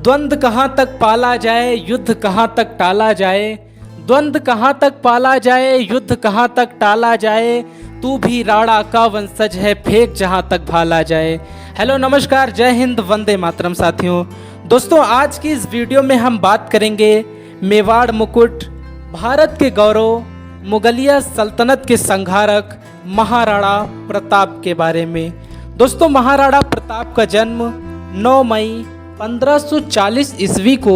द्वंद्व कहाँ तक पाला जाए, युद्ध कहाँ तक टाला जाए। द्वंद्व कहाँ तक पाला जाए, युद्ध कहाँ तक टाला जाए। तू भी राणा का वंशज है, फेंक जहाँ तक भाला जाए। हेलो नमस्कार, जय हिंद, वंदे मातरम साथियों। दोस्तों, आज की इस वीडियो में हम बात करेंगे मेवाड़ मुकुट, भारत के गौरव, मुगलिया सल्तनत के संहारक महाराणा प्रताप के बारे में। दोस्तों, महाराणा प्रताप का जन्म 9 मई 1540 ईस्वी को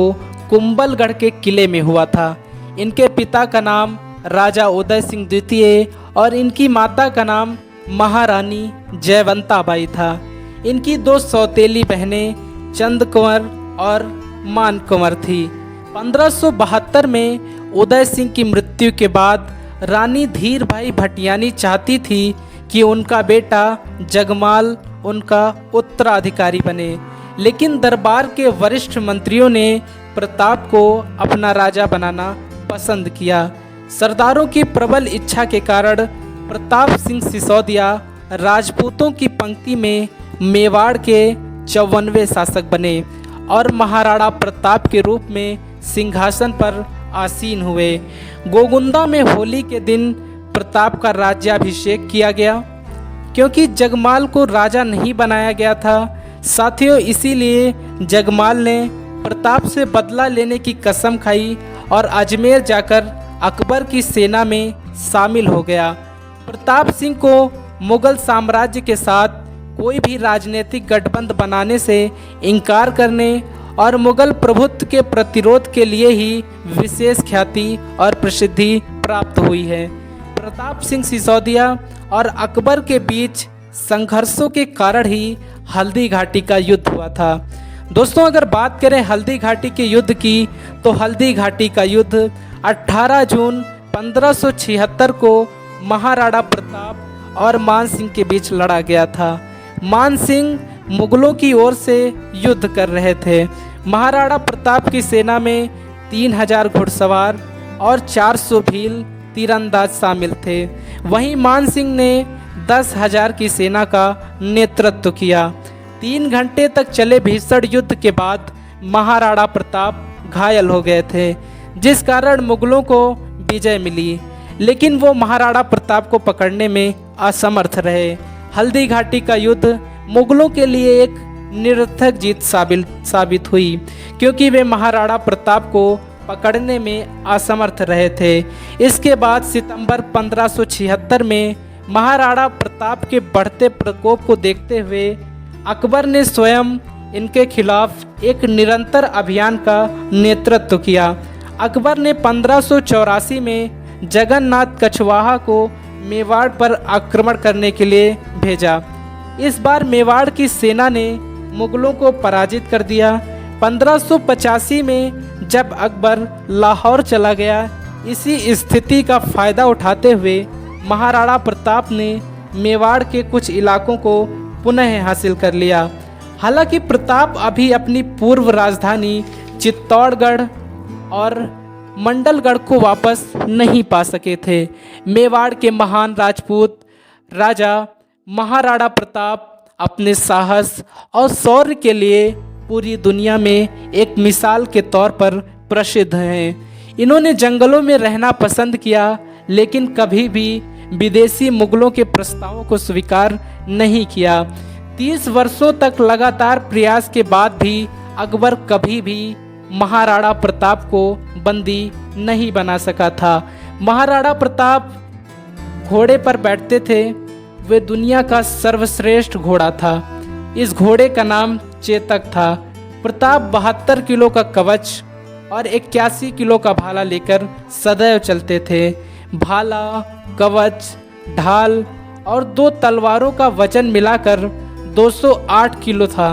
कुंभलगढ़ के किले में हुआ था। इनके पिता का नाम राजा उदय सिंह द्वितीय और इनकी माता का नाम महारानी जयवंता बाई था। इनकी 2 सौतेली बहनें चंद कुंवर और मान कुंवर थी। 1572 में उदय सिंह की मृत्यु के बाद रानी धीर भाई भटियानी चाहती थी कि उनका बेटा जगमाल उनका उत्तराधिकारी बने, लेकिन दरबार के वरिष्ठ मंत्रियों ने प्रताप को अपना राजा बनाना पसंद किया। सरदारों की प्रबल इच्छा के कारण प्रताप सिंह सिसोदिया राजपूतों की पंक्ति में मेवाड़ के 54वें शासक बने और महाराणा प्रताप के रूप में सिंहासन पर आसीन हुए। गोगुंदा में होली के दिन प्रताप का राज्याभिषेक किया गया। क्योंकि जगमाल को राजा नहीं बनाया गया था साथियों, इसीलिए जगमाल ने प्रताप से बदला लेने की कसम खाई और अजमेर जाकर अकबर की सेना में शामिल हो गया। प्रताप सिंह को मुगल साम्राज्य के साथ कोई भी राजनीतिक गठबंधन बनाने से इनकार करने और मुगल प्रभुत्व के प्रतिरोध के लिए ही विशेष ख्याति और प्रसिद्धि प्राप्त हुई है। प्रताप सिंह सिसोदिया और अकबर के बीच संघर्षों के कारण ही हल्दी घाटी का युद्ध हुआ था। दोस्तों, अगर बात करें हल्दी घाटी के युद्ध की, तो हल्दी घाटी का युद्ध 18 जून 1576 को महाराणा प्रताप और मान सिंह के बीच लड़ा गया था। मान सिंह मुगलों की ओर से युद्ध कर रहे थे। महाराणा प्रताप की सेना में 3000 घुड़सवार और 400 भील तीरंदाज शामिल थे। वहीं मान सिंह ने 10,000 की सेना का नेतृत्व किया। 3 घंटे तक चले भीषण युद्ध के बाद महाराणा प्रताप घायल हो गए थे, जिस कारण मुगलों को विजय मिली, लेकिन वो महाराणा प्रताप को पकड़ने में असमर्थ रहे। हल्दी घाटी का युद्ध मुगलों के लिए एक निरर्थक जीत साबित हुई, क्योंकि वे महाराणा प्रताप को पकड़ने में असमर्थ रहे थे। इसके बाद सितंबर 1576 में महाराणा प्रताप के बढ़ते प्रकोप को देखते हुए अकबर ने स्वयं इनके खिलाफ एक निरंतर अभियान का नेतृत्व किया। अकबर ने 1584 में जगन्नाथ कछवाहा को मेवाड़ पर आक्रमण करने के लिए भेजा। इस बार मेवाड़ की सेना ने मुगलों को पराजित कर दिया। 1585 में जब अकबर लाहौर चला गया, इसी स्थिति का फायदा उठाते हुए महाराणा प्रताप ने मेवाड़ के कुछ इलाकों को पुनः हासिल कर लिया। हालांकि प्रताप अभी अपनी पूर्व राजधानी चित्तौड़गढ़ और मंडलगढ़ को वापस नहीं पा सके थे। मेवाड़ के महान राजपूत राजा महाराणा प्रताप अपने साहस और शौर्य के लिए पूरी दुनिया में एक मिसाल के तौर पर प्रसिद्ध हैं। इन्होंने जंगलों में रहना पसंद किया, लेकिन कभी भी विदेशी मुगलों के प्रस्तावों को स्वीकार नहीं किया। 30 वर्षों तक लगातार प्रयास के बाद भी अकबर कभी भी महाराणा प्रताप को बंदी नहीं बना सका था। महाराणा प्रताप घोड़े पर बैठते थे। वे दुनिया का सर्वश्रेष्ठ घोड़ा था। इस घोड़े का नाम चेतक था। प्रताप 72 किलो का कवच और 81 किलो का भाला लेकर सदैव चलते थे। भाला, कवच, ढाल और 2 तलवारों का वजन मिलाकर 208 किलो था।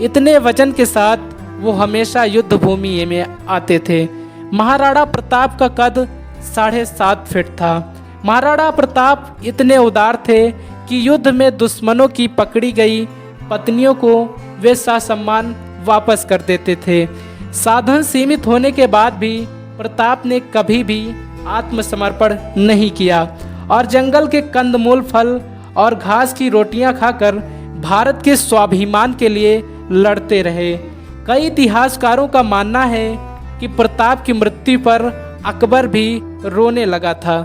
इतने वजन के साथ वो हमेशा युद्ध भूमि में आते थे। महाराणा प्रताप का कद 7.5 फीट था। महाराणा प्रताप इतने उदार थे कि युद्ध में दुश्मनों की पकड़ी गई पत्नियों को वे ससम्मान वापस कर देते थे। साधन सीमित होने के बाद भी प्रताप ने कभी भी आत्मसमर्पण नहीं किया और जंगल के कंदमूल, फल और घास की रोटियां खाकर भारत के स्वाभिमान के लिए लड़ते रहे। कई इतिहासकारों का मानना है कि प्रताप की मृत्यु पर अकबर भी रोने लगा था।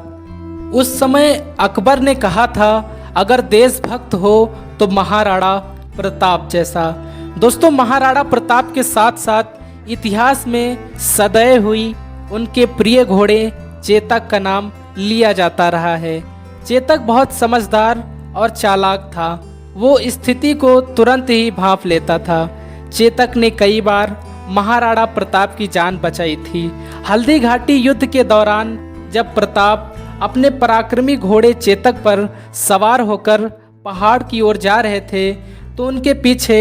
उस समय अकबर ने कहा था, अगर देशभक्त हो तो महाराणा प्रताप जैसा। दोस्तों, महाराणा प्रताप के साथ साथ इतिहास में सदैव हुई उनके प्रिय घोड़े चेतक का नाम लिया जाता रहा है। चेतक बहुत समझदार और चालाक था। वो स्थिति को तुरंत ही भांप लेता था। चेतक ने कई बार महाराणा प्रताप की जान बचाई थी। हल्दी घाटी युद्ध के दौरान जब प्रताप अपने पराक्रमी घोड़े चेतक पर सवार होकर पहाड़ की ओर जा रहे थे तो उनके पीछे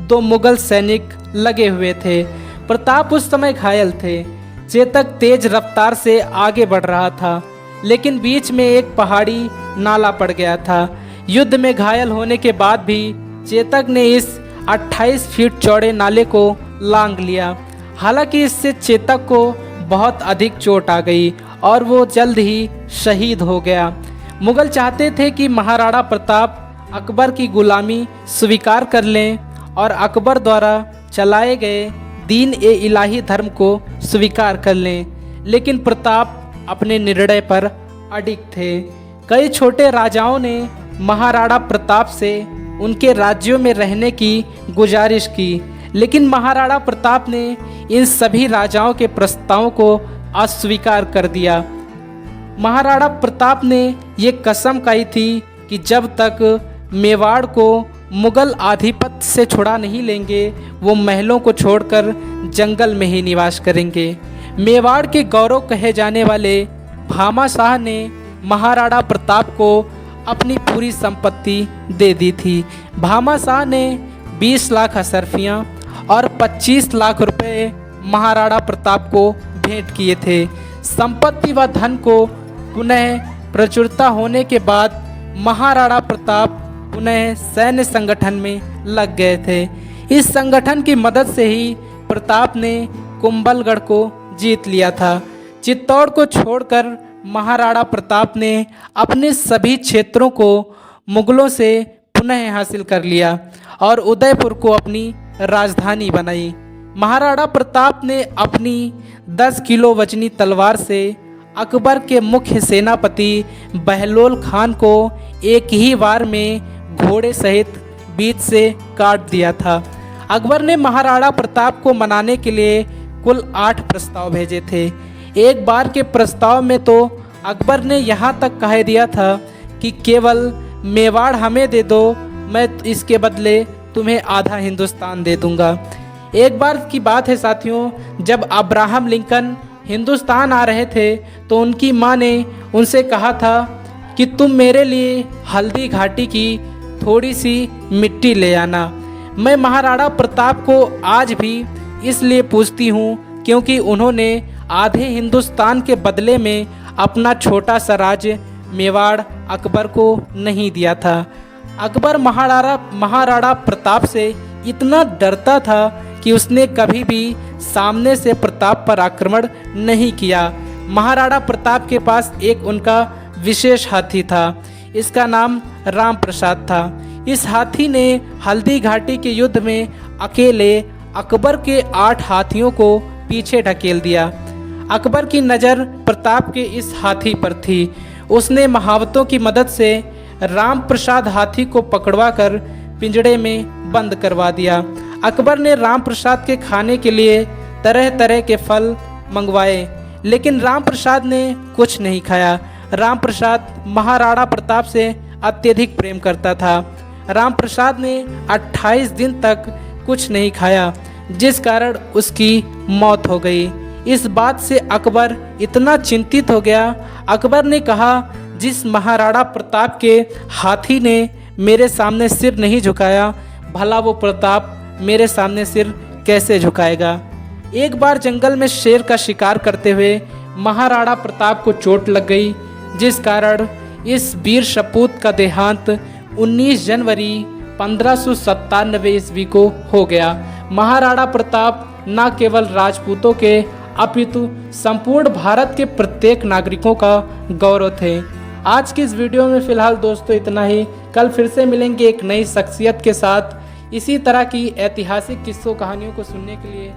2 मुगल सैनिक लगे हुए थे। प्रताप उस समय घायल थे। चेतक तेज रफ्तार से आगे बढ़ रहा था, लेकिन बीच में एक पहाड़ी नाला पड़ गया था। युद्ध में घायल होने के बाद भी चेतक ने इस 28 फीट चौड़े नाले को लांघ लिया। हालांकि इससे चेतक को बहुत अधिक चोट आ गई और वो जल्द ही शहीद हो गया। मुगल चाहते थे कि महाराणा प्रताप अकबर की गुलामी स्वीकार कर लें और अकबर द्वारा चलाए गए दीन ए इलाही धर्म को स्वीकार कर लें, लेकिन प्रताप अपने निर्णय पर अडिग थे। कई छोटे राजाओं ने महाराणा प्रताप से उनके राज्यों में रहने की गुजारिश की, लेकिन महाराणा प्रताप ने इन सभी राजाओं के प्रस्तावों को अस्वीकार कर दिया। महाराणा प्रताप ने ये कसम खाई थी कि जब तक मेवाड़ को मुगल आधिपत्य से छुड़ा नहीं लेंगे, वो महलों को छोड़कर जंगल में ही निवास करेंगे। मेवाड़ के गौरव कहे जाने वाले भामा शाह ने महाराणा प्रताप को अपनी पूरी संपत्ति दे दी थी। भामा शाह ने 20 लाख असरफियाँ और 25 लाख रुपए महाराणा प्रताप को भेंट किए थे। संपत्ति व धन को पुनः प्रचुरता होने के बाद महाराणा प्रताप पुनः सैन्य संगठन में लग गए थे। इस संगठन की मदद से ही प्रताप ने कुंभलगढ़ को जीत लिया था। चित्तौड़ को छोड़कर महाराणा प्रताप ने अपने सभी क्षेत्रों को मुगलों से पुनः हासिल कर लिया और उदयपुर को अपनी राजधानी बनाई। महाराणा प्रताप ने अपनी 10 किलो वजनी तलवार से अकबर के मुख्य सेनापति बहलोल खान को एक ही बार में घोड़े सहित बीच से काट दिया था। अकबर ने महाराणा प्रताप को मनाने के लिए कुल 8 प्रस्ताव भेजे थे। एक बार के प्रस्ताव में तो अकबर ने यहाँ तक कह दिया था कि केवल मेवाड़ हमें दे दो, मैं इसके बदले तुम्हें आधा हिंदुस्तान दे दूंगा। एक बार की बात है साथियों, जब अब्राहम लिंकन हिंदुस्तान आ रहे थे तो उनकी माँ ने उनसे कहा था कि तुम मेरे लिए हल्दी घाटी की थोड़ी सी मिट्टी ले आना। मैं महाराणा प्रताप को आज भी इसलिए पूजती हूँ क्योंकि उन्होंने आधे हिंदुस्तान के बदले में अपना छोटा सा राज्य मेवाड़ अकबर को नहीं दिया था। अकबर महाराणा प्रताप से इतना डरता था कि उसने कभी भी सामने से प्रताप पर आक्रमण नहीं किया। महाराणा प्रताप के पास एक उनका विशेष हाथी था। इसका नाम राम प्रसाद था। इस हाथी ने हल्दी घाटी के युद्ध में अकेले अकबर के 8 हाथियों को पीछे ढकेल दिया। अकबर की नज़र प्रताप के इस हाथी पर थी। उसने महावतों की मदद से राम प्रसाद हाथी को पकड़वाकर पिंजड़े में बंद करवा दिया। अकबर ने राम प्रसाद के खाने के लिए तरह तरह के फल मंगवाए, लेकिन राम प्रसाद ने कुछ नहीं खाया। राम प्रसाद महाराणा प्रताप से अत्यधिक प्रेम करता था। राम प्रसाद ने 28 दिन तक कुछ नहीं खाया, जिस कारण उसकी मौत हो गई। इस बात से अकबर इतना चिंतित हो गया। अकबर ने कहा, जिस महाराणा प्रताप के हाथी ने मेरे सामने सिर नहीं झुकाया, भला वो प्रताप मेरे सामने सिर कैसे झुकाएगा। एक बार जंगल में शेर का शिकार करते हुए महाराणा प्रताप को चोट लग गई, जिस कारण इस वीर सपूत का देहांत 19 जनवरी 1597 ईस्वी को हो गया। महाराणा प्रताप न केवल राजपूतों के अपितु संपूर्ण भारत के प्रत्येक नागरिकों का गौरव थे। आज की इस वीडियो में फिलहाल दोस्तों इतना ही। कल फिर से मिलेंगे एक नई शख्सियत के साथ। इसी तरह की ऐतिहासिक किस्सों कहानियों को सुनने के लिए